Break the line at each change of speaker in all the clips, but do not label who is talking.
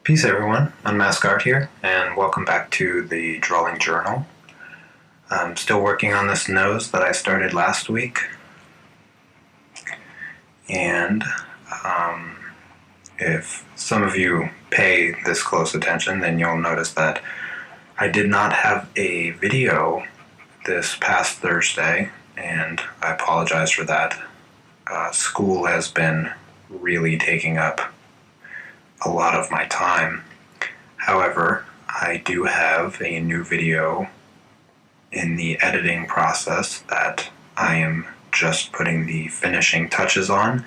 Peace, everyone. Unmasked here, and welcome back to the Drawing Journal. I'm still working on this nose that I started last week, and if some of you pay this close attention, then you'll notice that I did not have a video this past Thursday, and I apologize for that. School has been really taking up a lot of my time. However, I do have a new video in the editing process that I am just putting the finishing touches on,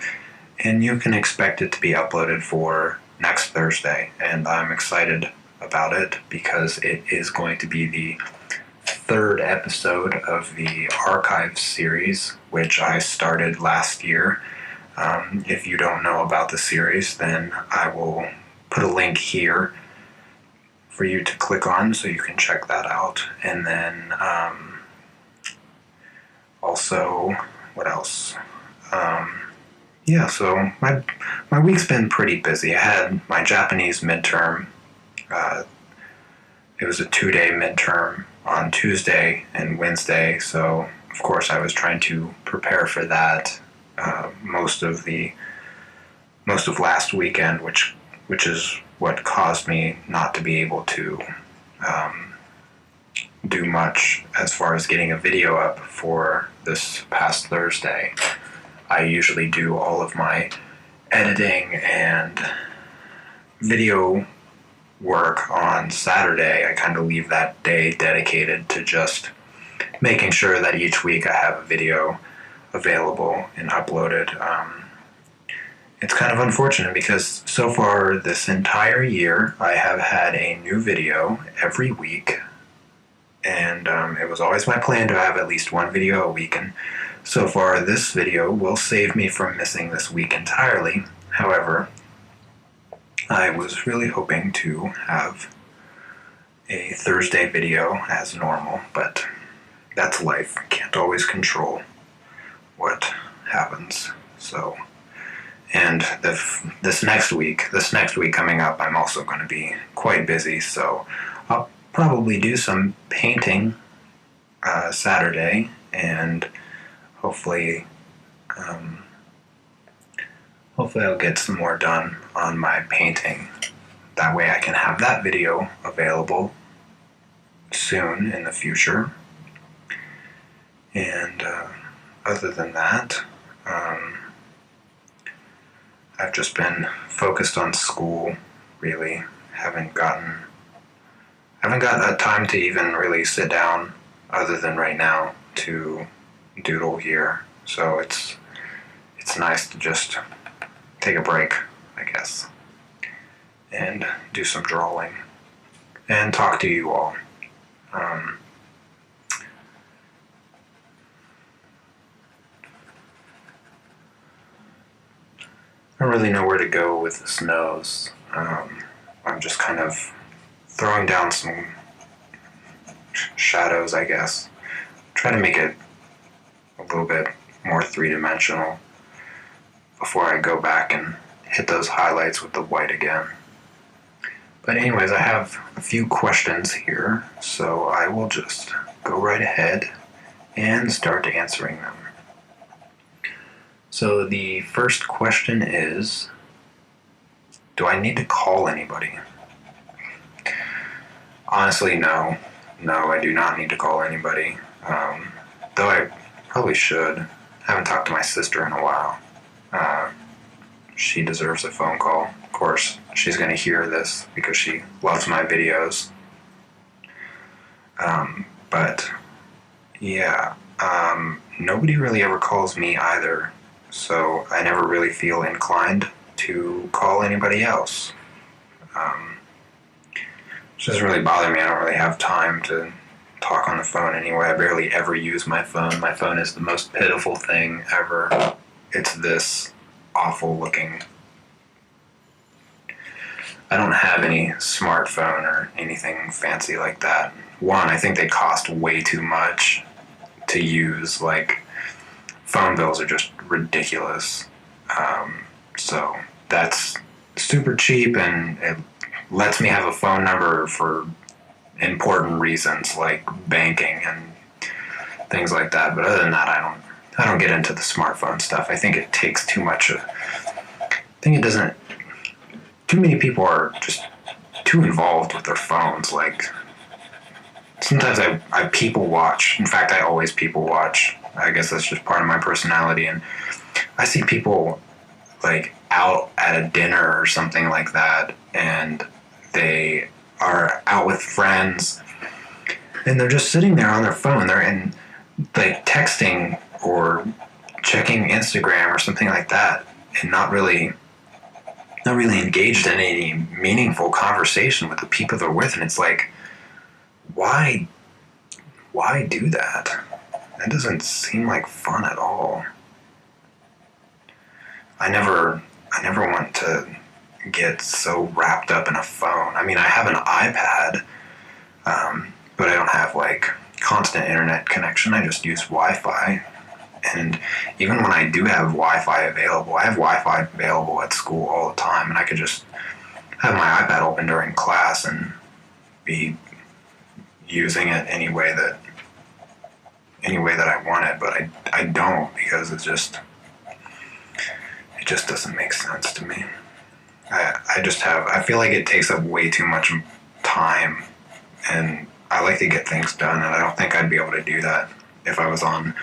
and you can expect it to be uploaded for next Thursday. And I'm excited about it because it is going to be the third episode of the Archives series, which I started last year. If you don't know about the series, then I will put a link here for you to click on so you can check that out. And then also, what else? So my week's been pretty busy. I had my Japanese midterm. It was a 2-day midterm on Tuesday and Wednesday, so of course I was trying to prepare for that most of last weekend, which is what caused me not to be able to do much as far as getting a video up for this past Thursday. I usually do all of my editing and video work on Saturday. I kind of leave that day dedicated to just making sure that each week I have a video available and uploaded. It's kind of unfortunate because so far this entire year I have had a new video every week, and it was always my plan to have at least one video a week, and so far this video will save me from missing this week entirely. However, I was really hoping to have a Thursday video as normal, but that's life. Can't always control what happens. So, and this next week coming up, I'm also going to be quite busy, so I'll probably do some painting Saturday, and hopefully I'll get some more done on my painting. That way I can have that video available soon in the future. And other than that, I've just been focused on school, really. Haven't gotten that time to even really sit down, other than right now, to doodle here. So it's nice to just take a break, I guess, and do some drawing and talk to you all. I don't really know where to go with this nose. I'm just kind of throwing down some shadows, I guess. Try to make it a little bit more three-dimensional before I go back and hit those highlights with the white again. But anyways, I have a few questions here, so I will just go right ahead and start answering them. So the first question is, do I need to call anybody? Honestly, no. No, I do not need to call anybody. Though I probably should. I haven't talked to my sister in a while. She deserves a phone call. Of course, she's going to hear this because she loves my videos. But yeah, nobody really ever calls me either. So I never really feel inclined to call anybody else. Which doesn't really bother me. I don't really have time to talk on the phone anyway. I barely ever use my phone. My phone is the most pitiful thing ever. It's this awful looking. I don't have any smartphone or anything fancy like that. One, I think they cost way too much to use. Like, phone bills are just ridiculous. So that's super cheap, and lets me have a phone number for important reasons like banking and things like that. But other than that, I don't get into the smartphone stuff. I think it takes too much. I think it doesn't. Too many people are just too involved with their phones. Like sometimes I people watch. In fact, I always people watch. I guess that's just part of my personality. And I see people like out at a dinner or something like that, and they are out with friends, and they're just sitting there on their phone. They're in like texting or checking Instagram or something like that, and not really engaged in any meaningful conversation with the people they're with. And it's like, why do that? That doesn't seem like fun at all. I never want to get so wrapped up in a phone. I mean, I have an iPad, but I don't have like constant internet connection. I just use Wi-Fi. And even when I do have Wi-Fi available, I have Wi-Fi available at school all the time, and I could just have my iPad open during class and be using it any way that I want it. But I don't, because it just doesn't make sense to me. I feel like it takes up way too much time, and I like to get things done, and I don't think I'd be able to do that if I was on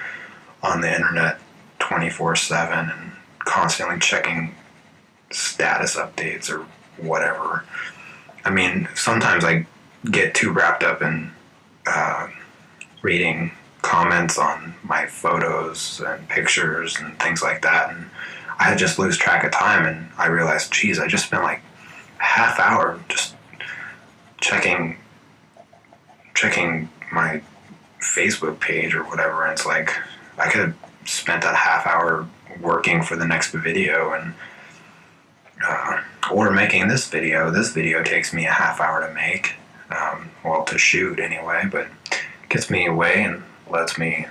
the internet 24/7 and constantly checking status updates or whatever. I mean, sometimes I get too wrapped up in reading comments on my photos and pictures and things like that, and I just lose track of time, and I realize, geez, I just spent like a half hour just checking my Facebook page or whatever, and it's like I could have spent that half hour working for the next video and or making this video. This video takes me a half hour to make, to shoot anyway, but it gets me away and lets me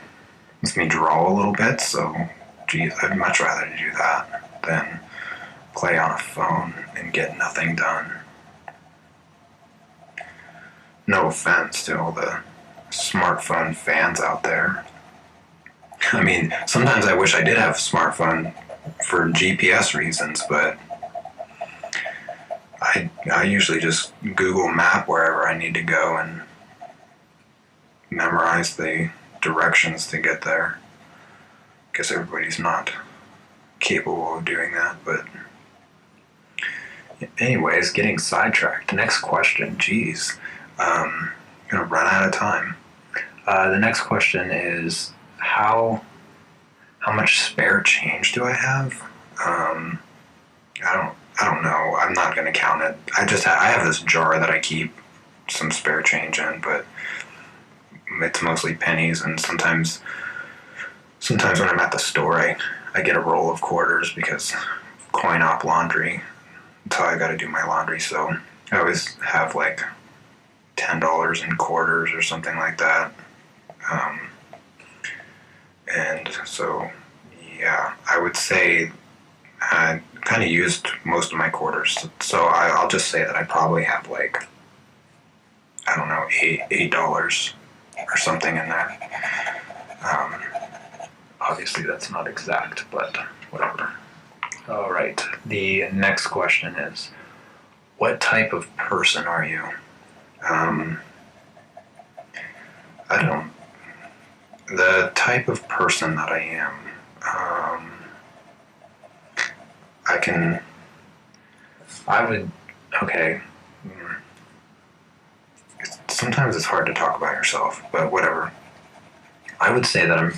draw a little bit. So, geez, I'd much rather do that than play on a phone and get nothing done. No offense to all the smartphone fans out there. I mean, sometimes I wish I did have a smartphone for GPS reasons, but I usually just Google Map wherever I need to go and memorize the directions to get there. I guess everybody's not capable of doing that, but anyways, getting sidetracked. Next question, geez. I'm gonna run out of time. The next question is, how much spare change do I have? I don't know. I'm not gonna count it. I have this jar that I keep some spare change in, but it's mostly pennies, and sometimes when I'm at the store, I get a roll of quarters because coin op laundry. That's how I gotta do my laundry, so I always have like $10 in quarters or something like that. And so, yeah, I would say I kind of used most of my quarters. So I'll just say that I probably have like, I don't know, $8 or something in there. Obviously that's not exact, but whatever. All right, the next question is, what type of person are you? The type of person that I am, sometimes it's hard to talk about yourself, but whatever. I would say that I'm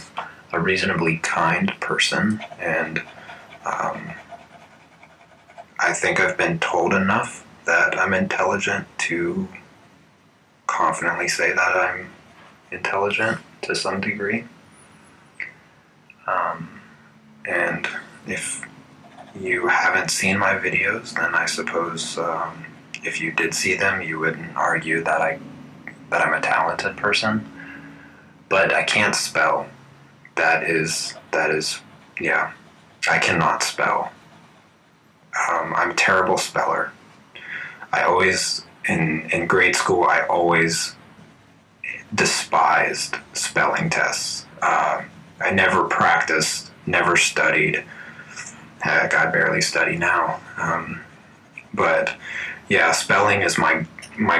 a reasonably kind person, and I think I've been told enough that I'm intelligent to confidently say that I'm intelligent to some degree. And if you haven't seen my videos, then I suppose if you did see them, you wouldn't argue that I'm a talented person. But I can't spell. That is, yeah, I cannot spell. I'm a terrible speller. I always, in grade school, I always despised spelling tests. I never practiced, never studied. Heck, I barely study now. But yeah, spelling is my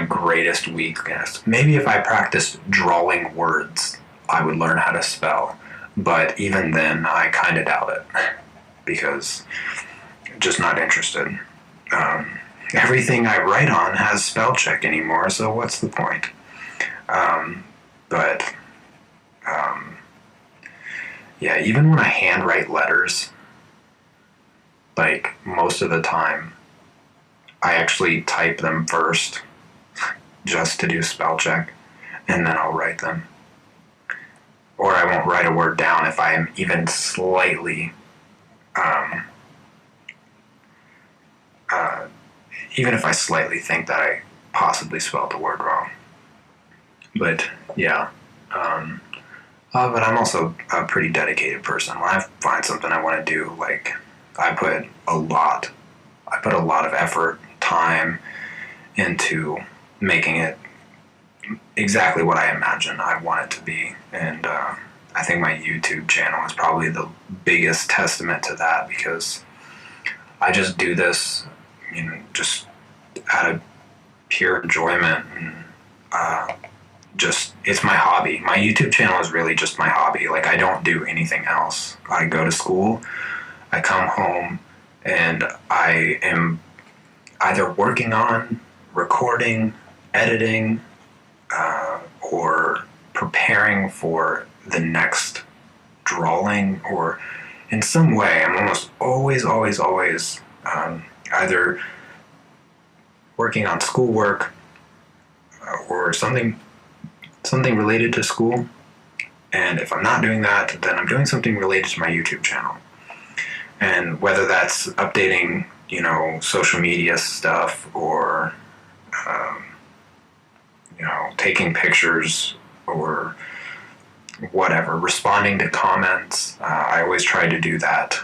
greatest weakness. Maybe if I practiced drawing words, I would learn how to spell. But even then, I kind of doubt it because I'm just not interested. Everything I write on has spell check anymore, so what's the point? But yeah, even when I handwrite letters, like most of the time, I actually type them first just to do spell check, and then I'll write them. Or I won't write a word down if I am even slightly, even if I slightly think that I possibly spelled the word wrong. But yeah, but I'm also a pretty dedicated person. When I find something I want to do, like I put a lot of effort, time into making it exactly what I imagine I want it to be. And I think my YouTube channel is probably the biggest testament to that because I just do this, just out of pure enjoyment and just it's my hobby. My YouTube channel is really just my hobby. Like I don't do anything else. I go to school, I come home, and I am either working on recording, editing, or preparing for the next drawing, or in some way, I'm almost always either working on schoolwork or something related to school. And if I'm not doing that, then I'm doing something related to my YouTube channel. And whether that's updating, social media stuff or, taking pictures or whatever, responding to comments. I always try to do that.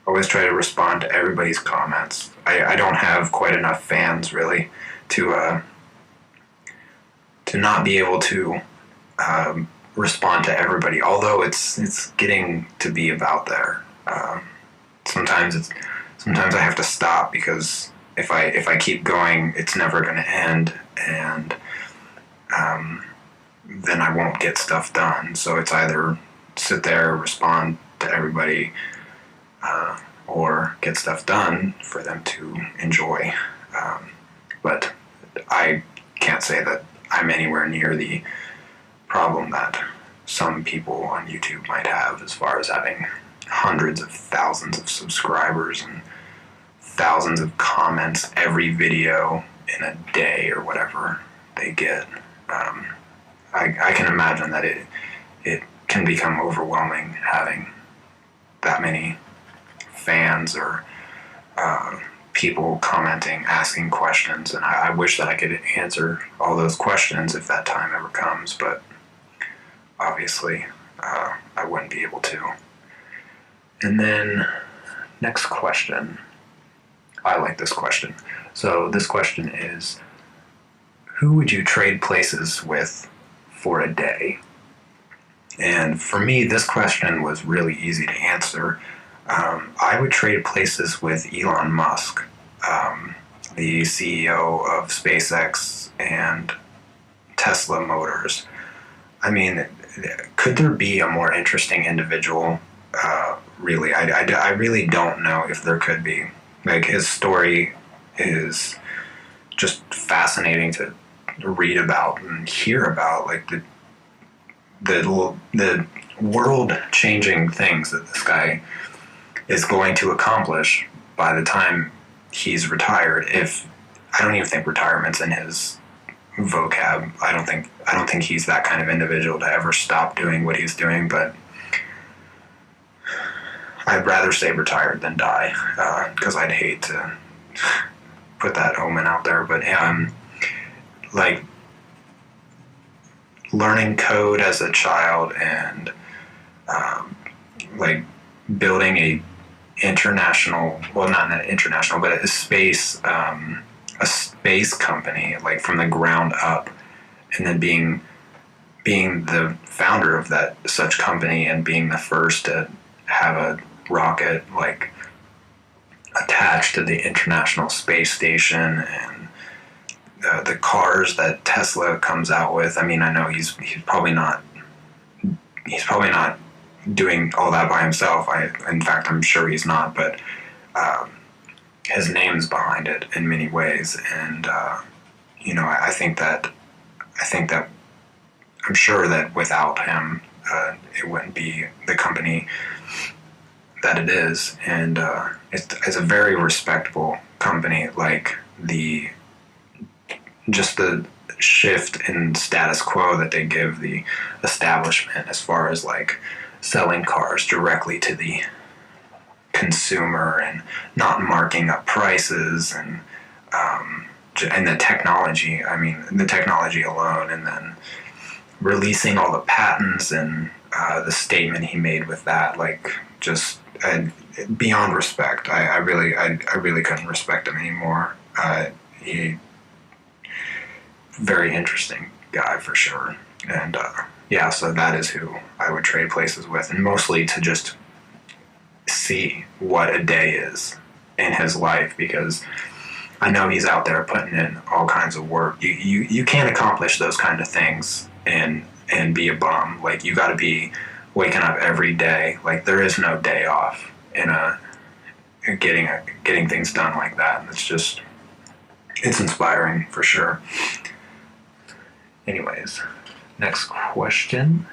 Always try to respond to everybody's comments. I don't have quite enough fans really to not be able to respond to everybody. Although it's getting to be about there. Sometimes I have to stop because if I keep going, it's never going to end, and then I won't get stuff done. So it's either sit there, respond to everybody, or get stuff done for them to enjoy. But I can't say that I'm anywhere near the problem that some people on YouTube might have as far as having hundreds of thousands of subscribers and thousands of comments every video in a day or whatever they get. I can imagine that it can become overwhelming having that many fans or people commenting, asking questions, and I wish that I could answer all those questions if that time ever comes, but obviously I wouldn't be able to. And then next question. I like this question. So this question is, who would you trade places with for a day? And for me, this question was really easy to answer. I would trade places with Elon Musk, the CEO of SpaceX and Tesla Motors. I mean, could there be a more interesting individual? Really, I really don't know if there could be. Like, his story is just fascinating to read about and hear about. Like the world-changing things that this guy is going to accomplish by the time he's retired. If I don't even think retirement's in his vocab. I don't think he's that kind of individual to ever stop doing what he's doing, but I'd rather stay retired than die, because I'd hate to put that omen out there. But like learning code as a child and like building a international, well, not international, but a space company, like from the ground up, and then being the founder of that such company and being the first to have a rocket like attached to the International Space Station, and the cars that Tesla comes out with. I mean, I know he's probably not doing all that by himself. In fact, I'm sure he's not, but his name's behind it in many ways, and I think that I'm sure that without him, it wouldn't be the company that it is, and it's a very respectable company. Like the shift in status quo that they give the establishment as far as like selling cars directly to the consumer and not marking up prices, and the technology. I mean, the technology alone, and then releasing all the patents and the statement he made with that, like just beyond respect. I really couldn't respect him anymore. He very interesting guy for sure, and yeah, so that is who I would trade places with, and mostly to just see what a day is in his life, because I know he's out there putting in all kinds of work. You can't accomplish those kind of things and be a bum. Like, you got to be waking up every day. Like, there is no day off in getting things done like that. And it's inspiring for sure. Anyways, next question.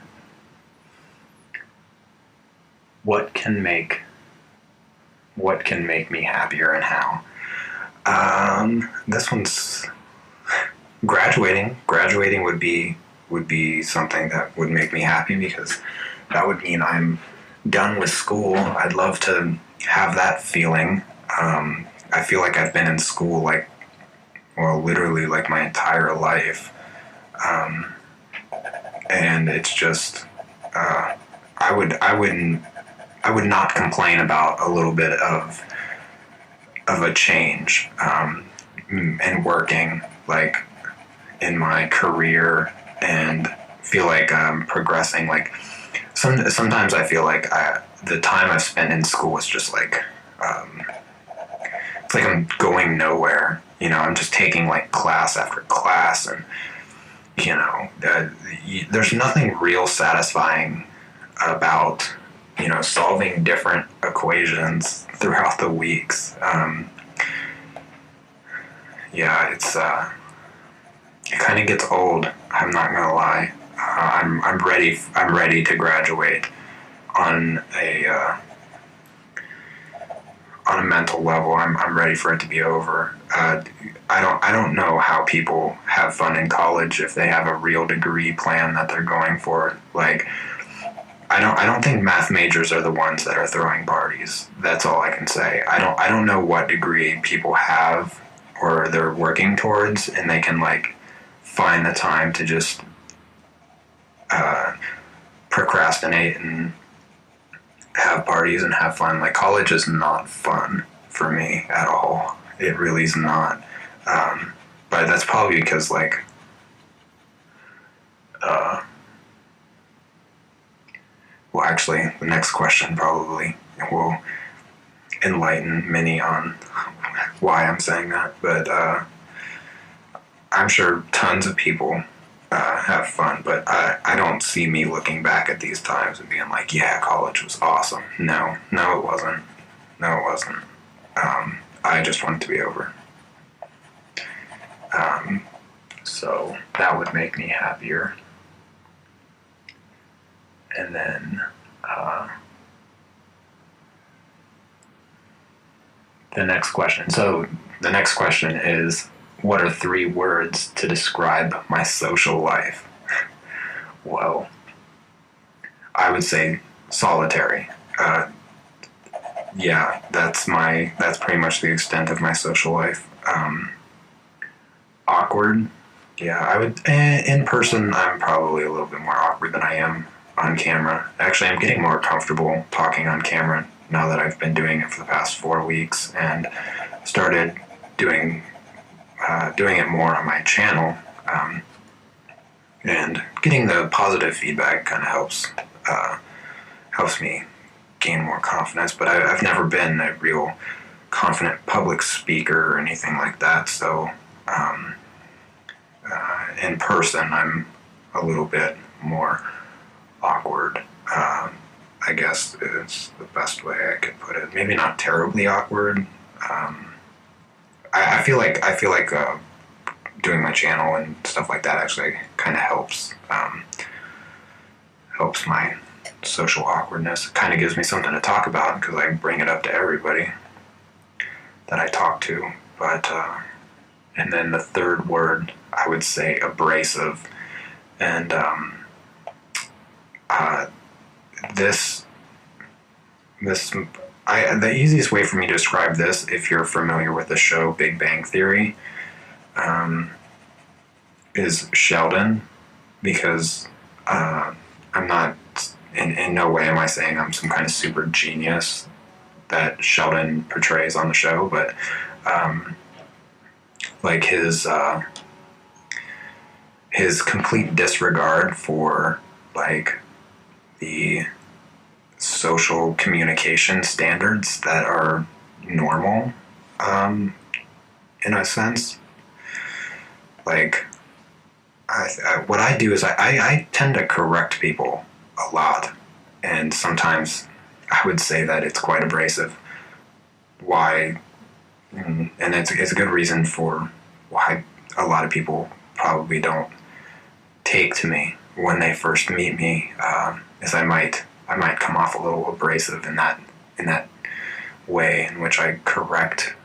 What can make me happier, and how? This one's graduating. Graduating would be something that would make me happy, because that would mean I'm done with school. I'd love to have that feeling. I feel like I've been in school literally like my entire life. And it's just, I would not complain about a little bit of a change, and working like in my career, and feel like I'm progressing. Like sometimes I feel like the time I've spent in school is just like, it's like I'm going nowhere. I'm just taking like class after class, and there's nothing real satisfying about solving different equations throughout the weeks. It kind of gets old. I'm not gonna lie. I'm ready to graduate on a mental level. I'm ready for it to be over. I don't know how people have fun in college if they have a real degree plan that they're going for. Like, I don't think math majors are the ones that are throwing parties. That's all I can say. I don't know what degree people have or they're working towards, and they can like find the time to just procrastinate and have parties and have fun. Like, college is not fun for me at all. It really is not. But that's probably because well, actually, the next question probably will enlighten many on why I'm saying that. But I'm sure tons of people have fun, but I don't see me looking back at these times and being like, yeah, college was awesome. No, it wasn't. No, it wasn't. I just want it to be over. So that would make me happier. And then the next question. So the next question is, what are 3 words to describe my social life? Well, I would say solitary. Yeah, that's pretty much the extent of my social life. Awkward. Yeah, I would. In person, I'm probably a little bit more awkward than I am on camera. Actually, I'm getting more comfortable talking on camera now that I've been doing it for the past 4 weeks, and started doing it more on my channel. And getting the positive feedback kind of helps me gain more confidence. But I've never been a real confident public speaker or anything like that. So in person, I'm a little bit more awkward. I guess is the best way I could put it. Maybe not terribly awkward. I feel like doing my channel and stuff like that actually kind of helps my social awkwardness. It kind of gives me something to talk about because I bring it up to everybody that I talk to. But and then the third word, I would say abrasive, and the easiest way for me to describe this, if you're familiar with the show Big Bang Theory, is Sheldon, because I'm not, in no way am I saying I'm some kind of super genius that Sheldon portrays on the show, but like his complete disregard for like the social communication standards that are normal, in a sense. Like, what I do is I tend to correct people a lot, and sometimes I would say that it's quite abrasive. Why? And it's a good reason for why a lot of people probably don't take to me when they first meet me, is I might come off a little abrasive in that way in which I correct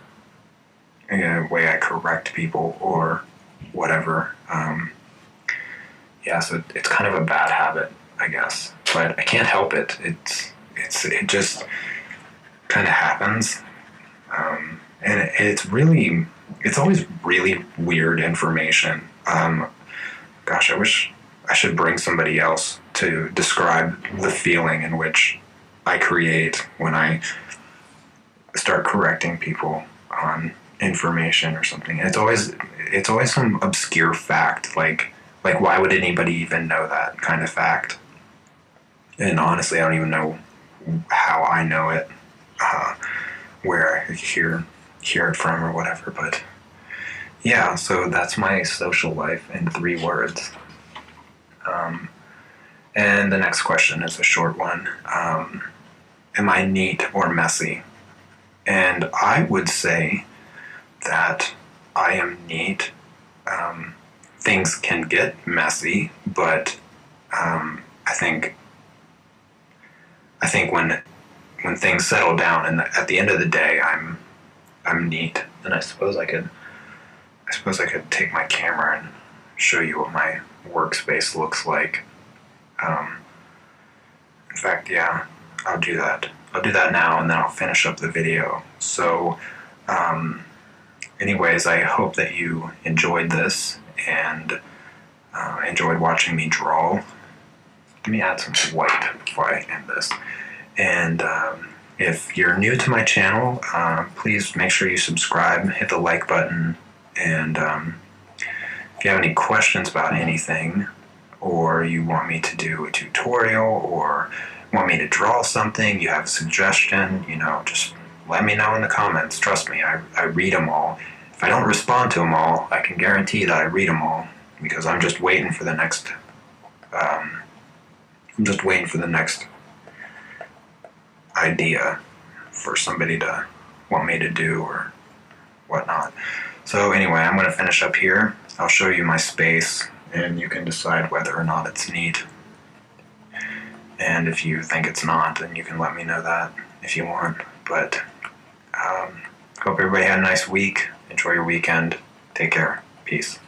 people or whatever. Yeah, so it's kind of a bad habit, I guess, but I can't help it. It just kind of happens, and it's always really weird information. Gosh, I wish I should bring somebody else to describe the feeling in which I create when I start correcting people on information or something. And it's always some obscure fact, like why would anybody even know that kind of fact? And honestly, I don't even know how I know it, where I hear it from or whatever. But yeah, so that's my social life in 3 words. And the next question is a short one. Am I neat or messy? And I would say that I am neat. Things can get messy, but I think when things settle down and at the end of the day, I'm neat. And I suppose I could take my camera and show you what my workspace looks like. In fact, yeah, I'll do that. I'll do that now, and then I'll finish up the video. So, anyways, I hope that you enjoyed this and enjoyed watching me draw. Let me add some white before I end this. And if you're new to my channel, please make sure you subscribe, hit the like button, and if you have any questions about anything, or you want me to do a tutorial, or want me to draw something, you have a suggestion, just let me know in the comments. Trust me, I read them all. If I don't respond to them all, I can guarantee that I read them all, because I'm just waiting for the next idea for somebody to want me to do or whatnot. So anyway, I'm going to finish up here. I'll show you my space, and you can decide whether or not it's neat. And if you think it's not, then you can let me know that if you want. But hope everybody had a nice week. Enjoy your weekend. Take care. Peace.